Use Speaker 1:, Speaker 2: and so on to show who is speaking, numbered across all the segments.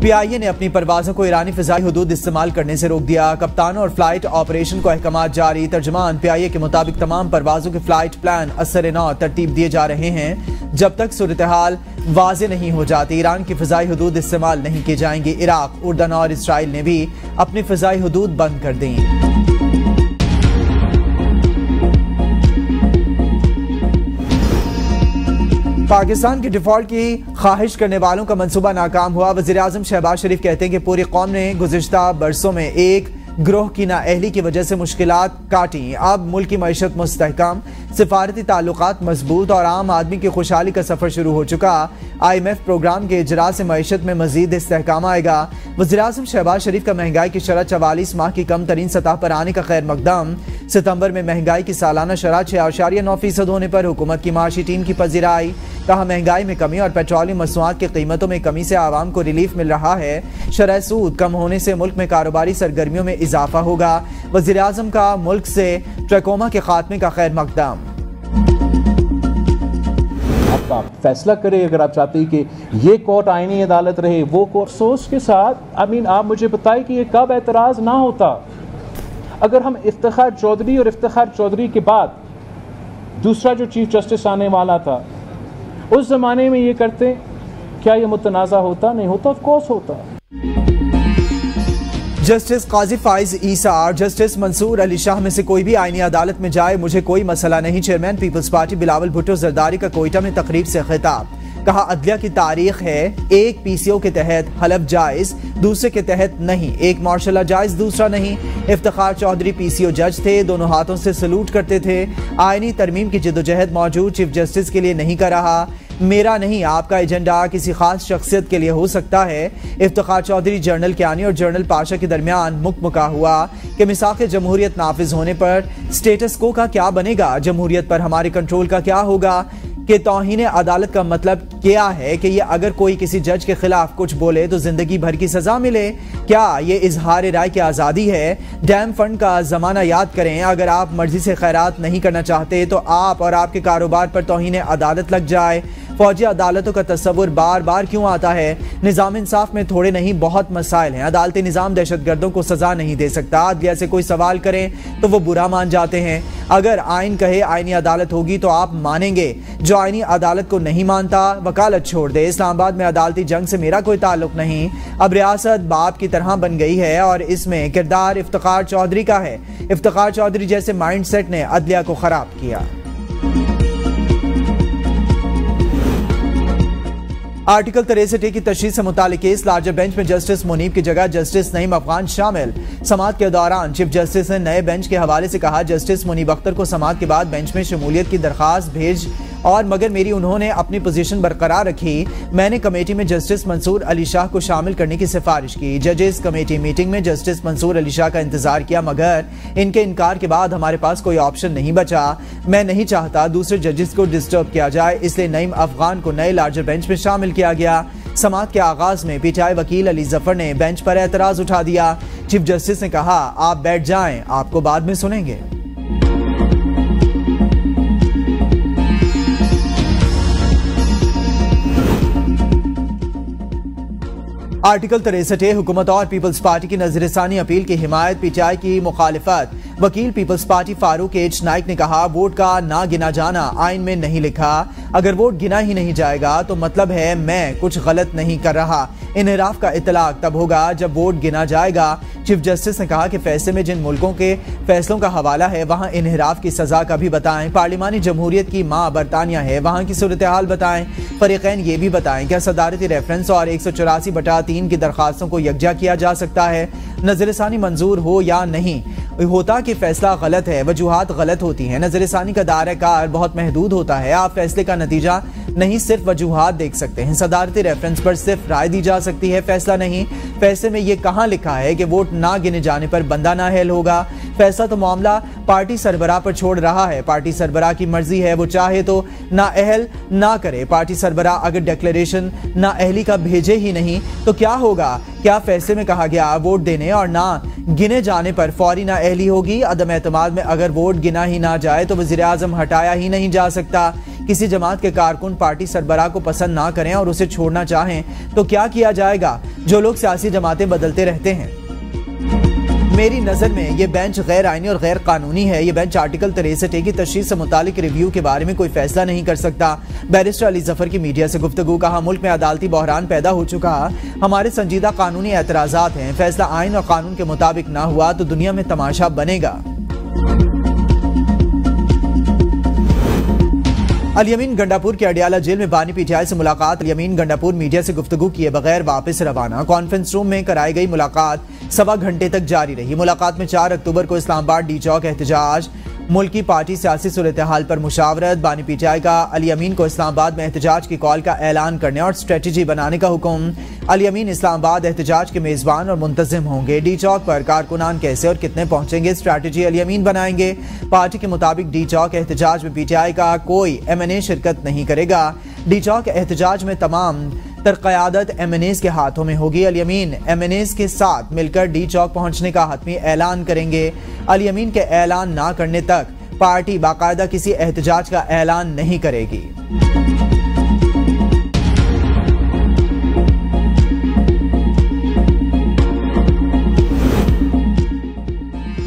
Speaker 1: PIA ने अपनी परवाजों को ईरानी फिजाई हुदूद इस्तेमाल करने से रोक दिया। कप्तानों और फ्लाइट ऑपरेशन को अहकामात जारी। तर्जुमान PIA के मुताबिक तमाम परवाजों के फ्लाइट प्लान असर नौ तरतीब दिए जा रहे हैं। जब तक सूरत हाल वाज़े नहीं हो जाती ईरान की फिजाई हुदूद इस्तेमाल नहीं किए जाएंगे। इराक, उर्दन और इसराइल ने भी अपनी फिजाई हुदूद बंद कर दी। पाकिस्तान की डिफॉल्ट की ख्वाहिश करने वालों का मंसूबा नाकाम हुआ। वज़ीर-ए-आज़म शहबाज शरीफ कहते हैं कि पूरी कौम ने गुज़िश्ता बरसों में एक ग्रोह की नाअहली की वजह से मुश्किलात काटी। अब मुल्क की मईशत मुस्तहकम, सिफारती ताल्लुकात मजबूत और आम आदमी की खुशहाली का सफर शुरू हो चुका। IMF प्रोग्राम के इजरा से मईशत में मजीद इस्तेहकाम आएगा। वज़ीर-ए-आज़म शहबाज शरीफ का महंगाई की शरह 44 माह की कम तरीन सतह पर आने का खैर मकदम। सितंबर में महंगाई की सालाना शरह 6.9% होने पर हुकूमत की माशी टीम की पजीराई। कहा महंगाई में कमी और पेट्रोलियम मसनूआत की कीमतों में कमी से आवाम को रिलीफ मिल रहा है। शरह सूद कम होने से मुल्क में कारोबारी सरगर्मियों में इजाफा होगा। वज़ीर-ए-आज़म का मुल्क से ट्रकोमा के खात्मे का खैर मकदम।
Speaker 2: आप फैसला करें अगर आप चाहते हैं कि ये कोर्ट आईनी अदालत रहे, वो कोर्ट सोच के साथ। आप मुझे बताएं कि ये कब एतराज़ ना होता अगर हम इफ्तिखार चौधरी और इफ्तिखार चौधरी के बाद दूसरा जो चीफ जस्टिस आने वाला था उस जमाने में ये करते, क्या ये मुतनाज़ा होता? नहीं होता, ऑफ कोर्स होता।
Speaker 1: जस्टिस काजी फाइज ईसा और जस्टिस मंसूर अली शाह में से कोई भी आईनी अदालत में जाए, मुझे कोई मसला नहीं। चेयरमैन पीपल्स पार्टी बिलावल भुट्टो जरदारी का कोयटा में तकरीब से खिताब। कहा अदलिया की तारीख है, एक PCO के तहत हलफ जायज, दूसरे के तहत नहीं। एक मार्शल जायज, दूसरा नहीं। इफ्तिखार चौधरी PCO जज थे, दोनों हाथों से सलूट करते थे। आईनी तरमीम की जदोजहद मौजूद चीफ जस्टिस के लिए नहीं कर रहा। मेरा नहीं, आपका एजेंडा किसी खास शख्सियत के लिए हो सकता है। इफ्तिखार चौधरी जनरल कियानी और जनरल पाशा के दरमियान मुकमुका हुआ कि मिसाक जमहूरियत नाफिज होने पर स्टेटस को का क्या बनेगा, जमहूरियत पर हमारे कंट्रोल का क्या होगा। कि तौहीन अदालत का मतलब क्या है कि ये अगर कोई किसी जज के खिलाफ कुछ बोले तो जिंदगी भर की सजा मिले। क्या ये इजहार राय की आज़ादी है? डैम फंड का जमाना याद करें। अगर आप मर्जी से खैरात नहीं करना चाहते तो आप और आपके कारोबार पर तौहीन अदालत लग जाए। फौजी अदालतों का तस्वुर बार बार क्यों आता है? निज़ाम इंसाफ में थोड़े नहीं बहुत मसाइल हैं। अदालती निज़ाम दहशतगर्दों को सजा नहीं दे सकता। अदलिया से कोई सवाल करें तो वो बुरा मान जाते हैं। अगर आइन कहे आईनी अदालत होगी तो आप मानेंगे। जो आईनी अदालत को नहीं मानता वकालत छोड़ दे। इस्लामाबाद में अदालती जंग से मेरा कोई ताल्लुक नहीं। अब रियासत बाप की तरह बन गई है और इसमें किरदार इफ्तिखार चौधरी का है। इफ्तिखार चौधरी जैसे माइंड सेट ने अदलिया को खराब किया। आर्टिकल 63 की तशरीह से मुतालिक केस, लार्जर बेंच में जस्टिस मुनीब की जगह जस्टिस नईम अफगान शामिल। समाअत के दौरान चीफ जस्टिस ने नए बेंच के हवाले से कहा, जस्टिस मुनीब अख्तर को समाअत के बाद बेंच में शमूलियत की दरख्वास्त भेज और मगर मेरी उन्होंने अपनी पोजीशन बरकरार रखी। मैंने कमेटी में जस्टिस मंसूर अली शाह को शामिल करने की सिफारिश की। जजेस कमेटी मीटिंग में जस्टिस मंसूर अली शाह का इंतजार किया मगर इनके इनकार के बाद हमारे पास कोई ऑप्शन नहीं बचा। मैं नहीं चाहता दूसरे जजेस को डिस्टर्ब किया जाए, इसलिए नईम अफगान को नए लार्जर बेंच में शामिल किया गया। समाअत के आगाज में PTI वकील अली जफर ने बेंच पर एतराज उठा दिया। चीफ जस्टिस ने कहा, आप बैठ जाएं, आपको बाद में सुनेंगे। आर्टिकल 63 हुकूमत और पीपल्स पार्टी की नजरसानी अपील की हिमायत, PTI की मुखालिफत। वकील पीपल्स पार्टी फारूक H नाइक ने कहा, वोट का ना गिना जाना आइन में नहीं लिखा। अगर वोट गिना ही नहीं जाएगा तो मतलब है मैं कुछ गलत नहीं कर रहा। इनहराफ का इतलाक तब होगा जब वोट गिना जाएगा। चीफ जस्टिस ने कहा कि फैसले में जिन मुल्कों के फैसलों का हवाला है वहाँ इनहराफ की सजा का भी बताएं। पार्लिमानी जमहूरियत की माँ बरतानिया है, वहाँ की सूरत हाल बताएं। फरीकैन ये भी बताएं क्या सदारती रेफरेंस और 184/3 की दरखास्तों को यकजा किया जा सकता है? नजरसानी मंजूर हो या नहीं होता कि फैसला गलत है, वजूहात गलत होती हैं। नजरसानी का दायरा कार बहुत महदूद होता है। आप फैसले का नतीजा नहीं सिर्फ वजूहात देख सकते हैं। सदारती रेफरेंस पर सिर्फ राय दी जा सकती है, फैसला नहीं। फैसले में ये कहाँ लिखा है कि वोट ना गिने जाने पर बंदा नाअहल होगा? फैसला तो मामला पार्टी सरबराह पर छोड़ रहा है। पार्टी सरबराह की मर्जी है, वो चाहे तो नाअहल ना करे। पार्टी सरबराह अगर डिक्लेरेशन नाअहली का भेजे ही नहीं तो क्या होगा? क्या फैसले में कहा गया वोट देने और ना गिने जाने पर फौरी नाअहली होगी? अदम एतमाद में अगर वोट गिना ही ना जाए तो वज़ीर आज़म हटाया ही नहीं जा सकता। किसी जमात के कारकुन पार्टी सरबराह को पसंद ना करें और उसे छोड़ना चाहें तो क्या किया जाएगा? जो लोग सियासी जमातें बदलते रहते हैं। मेरी नज़र में ये बेंच गैर आईनी और गैर कानूनी है। ये बेंच आर्टिकल 63A की तशरीह से मुतालिक रिव्यू के बारे में कोई फैसला नहीं कर सकता। बैरिस्टर अली जफर की मीडिया से गुफ्तगू। कहा, मुल्क में अदालती बहरान पैदा हो चुका, हमारे संजीदा कानूनी एतराज़ात हैं। फैसला आइन और कानून के मुताबिक ना हुआ तो दुनिया में तमाशा बनेगा। अल-यमीन गंडापुर के अडियाला जेल में बानी पीटीआई से मुलाकात। अल-यमीन गंडापुर मीडिया से गुफ्तगू किए बगैर वापस रवाना। कॉन्फ्रेंस रूम में कराई गई मुलाकात 1.25 घंटे तक जारी रही। मुलाकात में 4 अक्टूबर को इस्लामाबाद डी चौक एहतजाज, मुल्की पार्टी सियासी सूरत हाल पर मुशावरत। बानी पीटीआई का अल-यमीन को इस्लामाबाद में एहतजाज की कॉल का ऐलान करने और स्ट्रेटजी बनाने का हुक्म। अल-यमीन इस्लामाबाद एहतजाज के मेजबान और मुंतजिम होंगे। डी चौक पर कारकुनान कैसे और कितने पहुंचेंगे, स्ट्रेटजी अल-यमीन बनाएंगे। पार्टी के मुताबिक डी चौक एहतजाज में पीटीआई का कोई MNA शिरकत नहीं करेगा। डी चौक एहतजाज में तमाम क़यादत MNAs के हाथों में होगी। अल-यमीन MNAs के साथ मिलकर डी चौक पहुंचने का हतमी ऐलान करेंगे। अल-यमीन के ऐलान ना करने तक पार्टी बाकायदा किसी एहतजाज का ऐलान नहीं करेगी।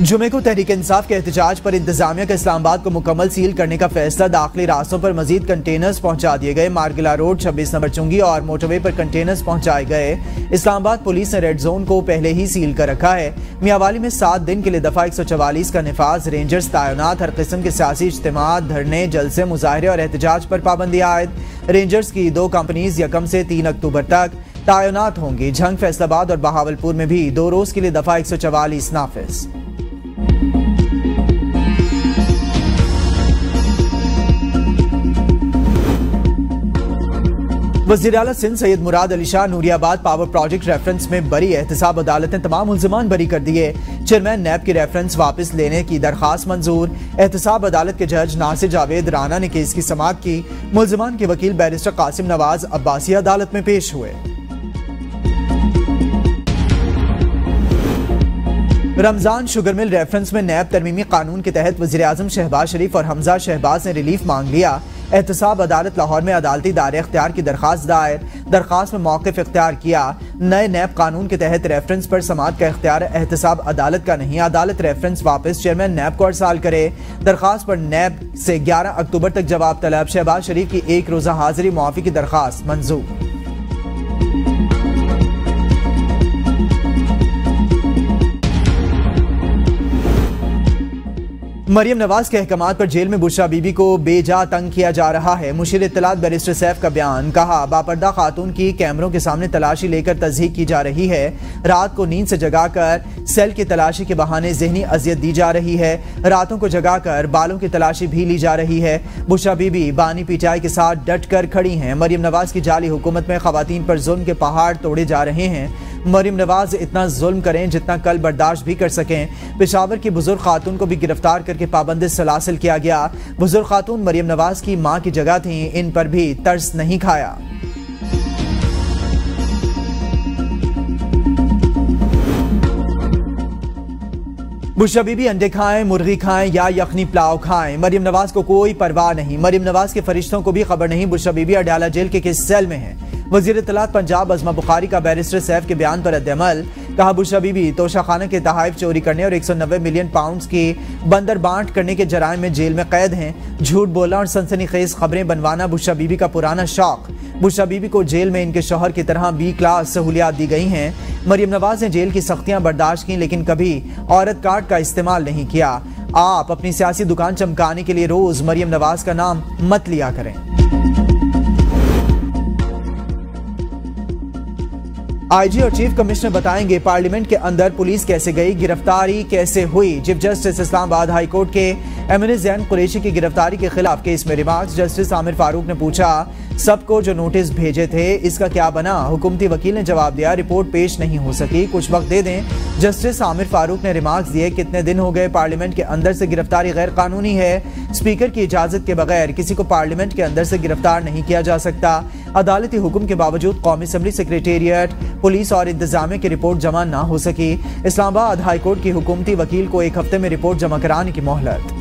Speaker 1: जुमे को तहरीक इंसाफ के एहतजाज पर इंतजामिया का इस्लामाबाद को मुकम्मल सील करने का फैसला। दाखिली रास्तों पर मजीद कंटेनर्स पहुंचा दिए गए। मारगिला रोड, 26 नंबर चुंगी और मोटरवे पर कंटेनर्स पहुंचाए गए। इस्लामाबाद पुलिस ने रेड जोन को पहले ही सील कर रखा है। मियांवाली में 7 दिन के लिए दफा 144 का निफाज। रेंजर्स तैनात। हर किस्म के सियासी इज्तिमा, धरने, जलसे, मुजाहरे और एहतजाज पर पाबंदी आयद। रेंजर्स की 2 कंपनीज 1 से 3 अक्टूबर तक तैनात होंगी। झंग, फैसलाबाद और बहावलपुर में भी 2 रोज के लिए दफा 144 नाफिज। वज़ीर आला Sindh Syed Murad Ali Shah Nooriabad power project reference में बरी। एहतसाब अदालत ने तमाम मुल्ज़िमान बरी कर दिए। चेयरमैन नैब की रेफरेंस वापस लेने की दरखास्त मंजूर। एहतसाब अदालत के जज नासिर जावेद राना ने केस की समाअत की। मुल्ज़िमान के वकील बैरिस्टर कासिम नवाज अब्बासी अदालत में पेश हुए। रमजान शुगर मिल रेफरेंस में नैब तरमीमी कानून के तहत वज़ीर आज़म शहबाज शरीफ और हमजा शहबाज ने रिलीफ मांग लिया। एहतसाब अदालत लाहौर में अदालती दायरे इख्तियार की दरखास्त दायर। दरखास्त में मौक़िफ़ इख्तियार किया। नए नैब कानून के तहत रेफरेंस पर समाअत का इख्तियार एहतसाब अदालत का नहीं। अदालत रेफरेंस वापस चेयरमैन नैब को अरसाल करे। दरखास्त पर नैब से 11 अक्टूबर तक जवाब तलब। शहबाज शरीफ की 1 रोज़ा हाजिरी मुआफ़ी की दरखास्त मंजूर। मरियम नवाज के अहकामात पर जेल में बुशरा बीबी को बेजा तंग किया जा रहा है। मुशीर इत्तलात बैरिस्टर सैफ का बयान। कहा, बापर्दा खातून की कैमरों के सामने तलाशी लेकर तज़हीक की जा रही है। रात को नींद से जगाकर सेल की तलाशी के बहाने ज़हनी अजियत दी जा रही है। रातों को जगाकर बालों की तलाशी भी ली जा रही है। बुशरा बीबी बानी पीटीआई के साथ डट कर खड़ी हैं। मरियम नवाज की जाली हुकूमत में ख़वातीन पर जुल्म के पहाड़ तोड़े जा रहे हैं। मरियम नवाज इतना जुल्म करें जितना कल बर्दाश्त भी कर सकें। पेशावर की बुजुर्ग खातून को भी गिरफ्तार करके पाबंदी सलासिल किया गया। बुजुर्ग खातून मरियम नवाज की मां की जगह थी, इन पर भी तर्स नहीं खाया। बुशरा बीबी अंडे खाएं, मुर्गी खाएं या यखनी पुलाव खाएं, मरियम नवाज को कोई परवाह नहीं। मरियम नवाज के फरिश्तों को भी खबर नहीं। बुशरा बीबी अडियाला जेल के किस सेल में है। वज़ीर इत्तलात पंजाब अज़मा बुखारी का बैरिस्टर सैफ के बयान पर रद्द-ए-अमल। कहा, बुशरा बीबी तोशाखाना के तहाइफ चोरी करने और 190 मिलियन पाउंड की बंदर बांट करने के जराइम में जेल में कैद हैं। झूठ बोलना और सनसनीखेज खबरें बनवाना बुशरा बीबी का पुराना शौक। बुशरा बीबी को जेल में इनके शौहर की तरह B क्लास सहूलियात दी गई हैं। मरियम नवाज ने जेल की सख्तियां बर्दाश्त की लेकिन कभी औरत कार्ड का इस्तेमाल नहीं किया। आप अपनी सियासी दुकान चमकाने के लिए रोज मरियम नवाज का नाम मत लिया करें। आईजी और चीफ कमिश्नर बताएंगे पार्लियामेंट के अंदर पुलिस कैसे गई, गिरफ्तारी कैसे हुई। Chief justice Islamabad high court के MNA ज़ैन कुरैशी की गिरफ्तारी के खिलाफ केस में रिमार्क्स। जस्टिस आमिर फारूक ने पूछा, सबको जो नोटिस भेजे थे इसका क्या बना? हुकूमती वकील ने जवाब दिया, रिपोर्ट पेश नहीं हो सकी, कुछ वक्त दे दें। जस्टिस आमिर फारूक ने रिमार्क्स दिए, कितने दिन हो गए पार्लियामेंट के अंदर से गिरफ्तारी गैर कानूनी है। स्पीकर की इजाजत के बगैर किसी को पार्लियामेंट के अंदर से गिरफ्तार नहीं किया जा सकता। अदालती हुक्म के बावजूद कौमी असम्बली सेक्रेटेरिएट, पुलिस और इंतजामिया की रिपोर्ट जमा ना हो सकी। इस्लामाबाद हाई कोर्ट की हुकूमती वकील को 1 हफ्ते में रिपोर्ट जमा कराने की मोहलत।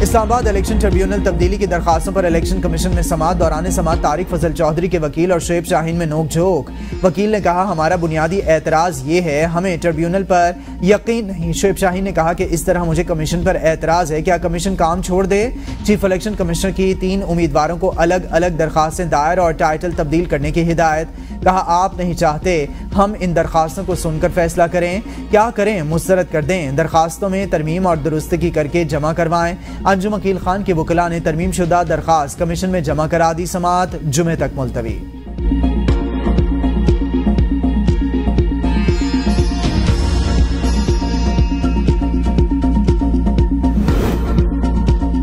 Speaker 1: इस्लामाबाद इलेक्शन ट्रिब्यूनल तब्दीली की दरखास्तों पर इलेक्शन कमीशन में समाअत। दौरान समाअत तारिक फजल चौधरी के वकील और शुएब शाहीन में नोक-झोंक। वकील ने कहा, हमारा बुनियादी एतराज ये है, हमें ट्रिब्यूनल पर यकीन नहीं। शुएब शाहीन ने कहा कि इस तरह मुझे कमीशन पर एतराज है, क्या कमीशन काम छोड़ दे? चीफ इलेक्शन कमिश्नर की 3 उम्मीदवारों को अलग अलग दरखास्तें दायर और टाइटल तब्दील करने की हिदायत। कहा, आप नहीं चाहते हम इन दरखास्तों को सुनकर फैसला करें, क्या करें? मुस्तरद कर दें। दरखास्तों में तरमीम और दुरुस्तगी करके जमा करवाएं। अंजुम अकील खान के वकला ने तरमीम शुदा दरखास्त कमीशन में जमा करा दी। समाअत जुमे तक मुलतवी।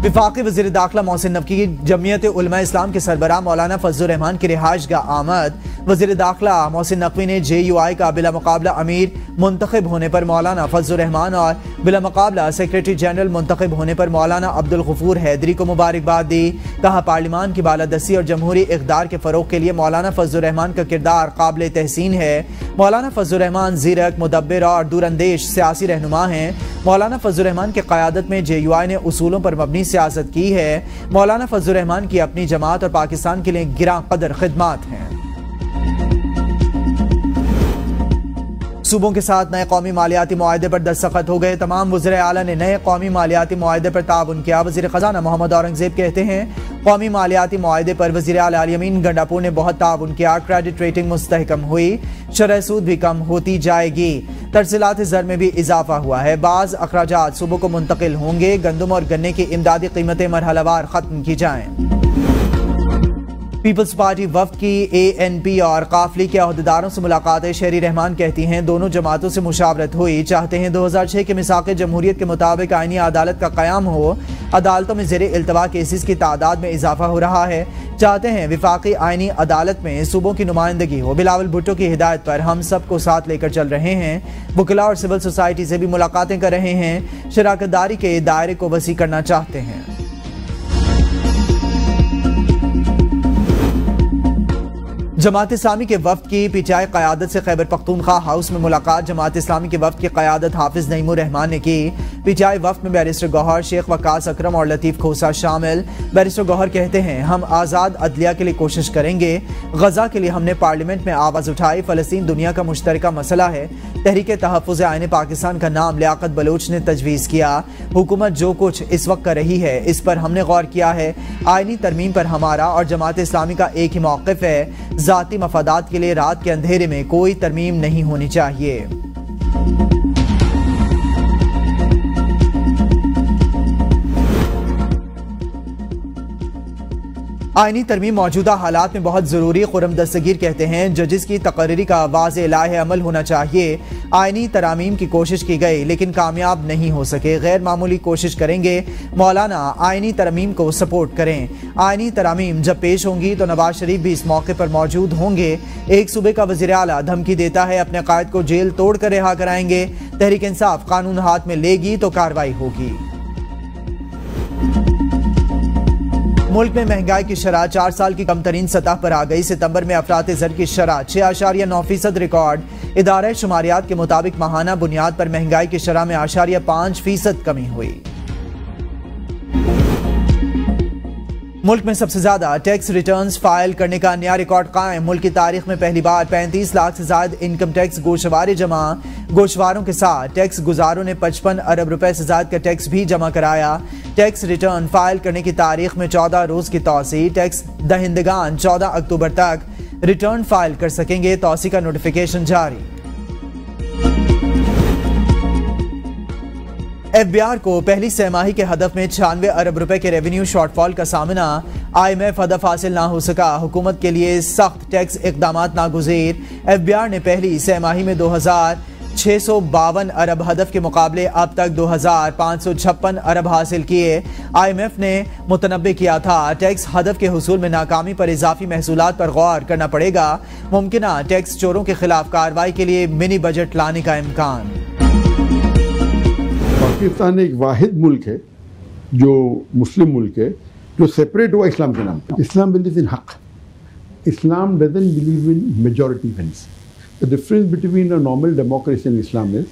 Speaker 1: वफाकी वज़ीर दाखिला मोहसिन नकवी की जमीयत उलमा इस्लाम के सरबराह मौलाना फजलुर रहमान की रिहाइशगाह आमद। वज़ीर दाखिला मोहसिन नकवी ने JUI का बिला मुकाबला अमीर मुंतखब होने पर मौलाना फजलुर रहमान और बिला मुकाबला सेक्रेटरी जनरल मुंतखब होने पर मौलाना अब्दुल गफूर हैदरी को मुबारकबाद दी। कहा, पार्लियामान की बालादस्ती और जमहूरी इक़दार के फ़रोग़ के लिए मौलाना फजलुर रहमान का किरदार काबिल तहसीन है। मौलाना फजलुर रहमान ज़ीरक, मुदब्बिर और दूरंदेश सियासी रहनुमा हैं। मौलाना फजलुर रहमान की क़यादत में JUI ने उसूलों पर मबनी सियासत की है। मौलाना फजलुर रहमान की अपनी जमात और पाकिस्तान के लिए गिरां कदर खिदमात हैं। सूबों के साथ नए कौमी मालियाती मुआहदे पर दस्तखत हो गए। तमाम वज़ीर आला ने नए कौमी मालियाती मुआहदे पर ताउन किया। वज़ीर ख़जाना मोहम्मद औरंगज़ेब कहते हैं, कौमी मालियाती मुआहदे पर वज़ीर आला अल यमीन गंडापुर ने बहुत ताउन किया। क्रेडिट रेटिंग मुस्तहकम हुई, शरह सूद भी कम होती जाएगी। तरसीलात ज़र में भी इजाफा हुआ है। बाज़ अखराजात सूबों को मुंतकिल होंगे। गंदम और गन्ने की इमदादी कीमतें मरहलावार ख़त्म की जाएँ। पीपल्स पार्टी वफ्द की ANP और काफली के अहदेदारों से मुलाकातें। शहरी रहमान कहती हैं, दोनों जमातों से मुशावरत हुई। चाहते हैं 2006 के मिसाक़े जमहूरियत के मुताबिक आईनी अदालत का क़याम हो। अदालतों में ज़ेरे इल्तवा केसेस की तादाद में इजाफा हो रहा है। चाहते हैं विफाकी आईनी अदालत में सूबों की नुमाइंदगी हो। बिलावल भुट्टो की हिदायत पर हम सबको साथ लेकर चल रहे हैं। वकला और सिविल सोसाइटी से भी मुलाकातें कर रहे हैं। शराकतदारी के दायरे को वसी करना चाहते हैं। जमात इस्लामी के वफ्द की PTI क़यादत से खैबर पख्तूनख्वा हाउस में मुलाकात। जमात इस्लामी के वफ्द की क़यादत हाफिज नईमुर रहमान ने की। PTI वफ्द में बैरिस्टर गौहर, शेख वकास अकरम और लतीफ़ खोसा शामिल। बैरिस्टर गौहर कहते हैं, हम आज़ाद अदलिया के लिए कोशिश करेंगे। गजा के लिए हमने पार्लियामेंट में आवाज़ उठाई। फ़लस्तीन दुनिया का मुश्तरका मसला है। तहरीक तहफ़्फ़ुज़ आईन पाकिस्तान का नाम लियाकत बलोच ने तजवीज़ किया। हुकूमत जो कुछ इस वक्त कर रही है इस पर हमने गौर किया है। आईनी तरमीम पर हमारा और जमात इस्लामी का एक ही मौक़िफ़ है। ज़ाती मफादात के लिए रात के अंधेरे में कोई तरमीम नहीं होनी चाहिए। आईनी तरमीम मौजूदा हालात में बहुत ज़रूरी। खुरम दस्तगीर कहते हैं, जजिस की तकर्री का वाज़े लाहे अमल होना चाहिए। आईनी तरामीम की कोशिश की गई लेकिन कामयाब नहीं हो सके। गैर मामूली कोशिश करेंगे। मौलाना आईनी तरमीम को सपोर्ट करें। आईनी तरामीम जब पेश होंगी तो नवाज शरीफ भी इस मौके पर मौजूद होंगे। एक सूबे का वज़ीर आला धमकी देता है, अपने कायद को जेल तोड़ कर रिहा कराएंगे। तहरीक इंसाफ कानून हाथ में लेगी तो कार्रवाई होगी। मुल्क में महंगाई की शरह 4 साल की कम तरीन सतह पर आ गई। सितंबर में अफरात ज़र की शरह 6.9% रिकॉर्ड। इदारे शुमारियात के मुताबिक माहाना बुनियाद पर महंगाई की शरह में 8.5% कमी हुई। मुल्क में सबसे ज्यादा टैक्स रिटर्न्स फाइल करने का नया रिकॉर्ड कायम। मुल्क की तारीख में पहली बार 35 लाख से ज्यादा इनकम टैक्स गोशवारे जमा। गोशवारों के साथ टैक्स गुजारों ने 55 अरब रुपए से ज्यादा का टैक्स भी जमा कराया। टैक्स रिटर्न फाइल करने की तारीख में 14 रोज की तौसी। टैक्स दहिंदगान 14 अक्टूबर तक रिटर्न फाइल कर सकेंगे। तौसी का नोटिफिकेशन जारी। FBR को पहली सहमाही के हदफ में 96 अरब रुपए के रेवेन्यू शॉर्टफॉल का सामना। IMF हदफ हासिल ना हो सका। हुकूमत के लिए सख्त टैक्स इकदामात नागुज़ीर। FBR ने पहली सहमाही में 2000 652 अरब हदफ के मुकाबले अब तक 2556 अरब हासिल किए। IMF ने मुतनब्बे किया था टैक्स हदफ के हुसूल में नाकामी पर इजाफी महसूलात पर गौर करना पड़ेगा। मुमकिना टैक्स चोरों के खिलाफ कार्रवाई के लिए मिनी बजट लाने का इम्कान।
Speaker 3: पाकिस्तान एक वाहिद मुल्क है जो मुस्लिम मुल्क है जो सेपरेट हुआ इस्लाम के नाम पर। इस्लाम बिलीव्स इन हक। Islam doesn't believe in majority wins. The difference between a normal democracy and Islam is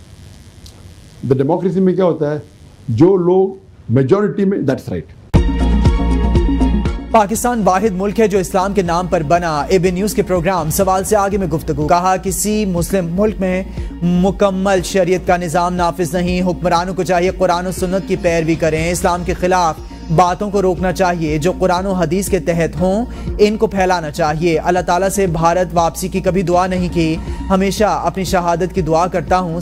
Speaker 3: the democracy में क्या होता है, जो लोग मेजॉरिटी में, दैट्स राइट।
Speaker 1: पाकिस्तान वाहिद मुल्क है जो इस्लाम के नाम पर बना। एबी न्यूज के प्रोग्राम सवाल से आगे में गुफ्तगू। कहा, किसी मुस्लिम मुल्क में मुकम्मल शरीयत का निज़ाम नाफिज नहीं। हुक्मरानों को चाहिए कुरान और सुन्नत की पैरवी करें। इस्लाम के खिलाफ बातों को रोकना चाहिए जो कुरान और हदीस के तहत हों, इनको फैलाना चाहिए। अल्लाह ताला से भारत वापसी की कभी दुआ नहीं की, हमेशा अपनी शहादत की दुआ करता हूँ।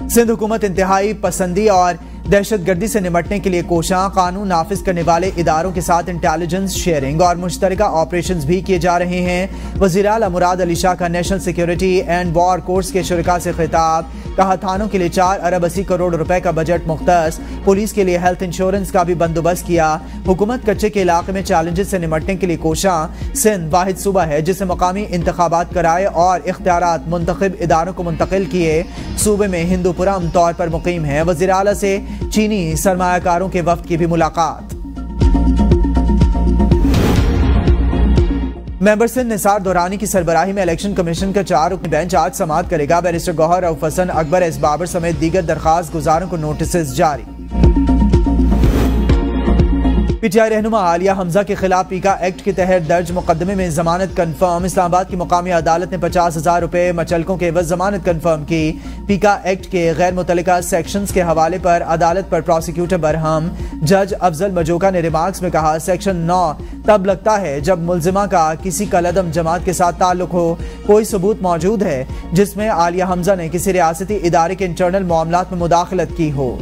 Speaker 1: सिंध हुकूमत इंतहाई पसंदी और दहशतगर्दी से निपटने के लिए कोशां। कानून नाफिज करने वाले इदारों के साथ इंटेलिजेंस शेयरिंग और मुश्तरका ऑपरेशंस भी किए जा रहे हैं। वज़ीर आला मुराद अली शाह का national security and war course के शुरका से खिताब। कहा, थानों के लिए 4 अरब 80 करोड़ रुपए का बजट मुख्तस। पुलिस के लिए हेल्थ इंश्योरेंस का भी बंदोबस्त किया। हुकूमत कच्चे के इलाके में चैलेंजेस से निपटने के लिए कोशां। सिंध वाहिद सूबा है जिसे मकामी इंतखाबात कराए और इख्तियारात मुंतखब इदारों को मुंतकिल किए। सूबे में हिंदूपुरम तौर पर मुकीम है। वज़ीर आला से चीनी सरमायाकारों के वफ्द की भी मुलाकात। मेंबर सिंध निसार दुरानी की सरबराही में इलेक्शन कमीशन का 4 रुकनी बेंच आज समाअत करेगा। बैरिस्टर गौहर रऊफ हसन, अकबर एस बाबर समेत दीगर दरखास्त गुजारों को नोटिस जारी। पीटीआई रहनुमा आलिया हमजा के खिलाफ पीका एक्ट के तहत दर्ज मुकदमे में जमानत कन्फर्म। इस्लामाबाद की मुकामी अदालत ने 50,000 रुपए मचलकों के एवज जमानत कन्फर्म की। पीका एक्ट के गैर मुतल्लिका सेक्शंस के हवाले पर अदालत पर प्रोसिक्यूटर बरहम। जज अफजल मजोका ने रिमार्क्स में कहा, सेक्शन 9 तब लगता है जब मुलजिमा का किसी कलअदम जमात के साथ ताल्लुक हो। कोई सबूत मौजूद है जिसमें आलिया हमजा ने किसी रियासती इदारे के इंटरनल मामलात में मुदाखलत की हो।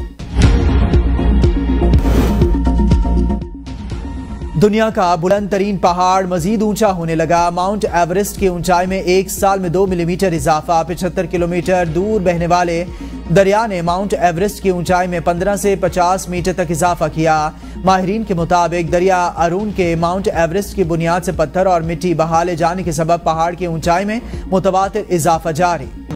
Speaker 1: दुनिया का बुलंद तरीन पहाड़ मजीद ऊंचा होने लगा। माउंट एवरेस्ट की ऊंचाई में 1 साल में 2 मिलीमीटर इजाफा। 75 किलोमीटर दूर बहने वाले दरिया ने माउंट एवरेस्ट की ऊंचाई में 15 से 50 मीटर तक इजाफा किया। माहिरीन के मुताबिक दरिया अरून के माउंट एवरेस्ट की बुनियाद से पत्थर और मिट्टी बहा ले जाने के सबब पहाड़ की ऊंचाई में मुतवातिर इजाफा जारी।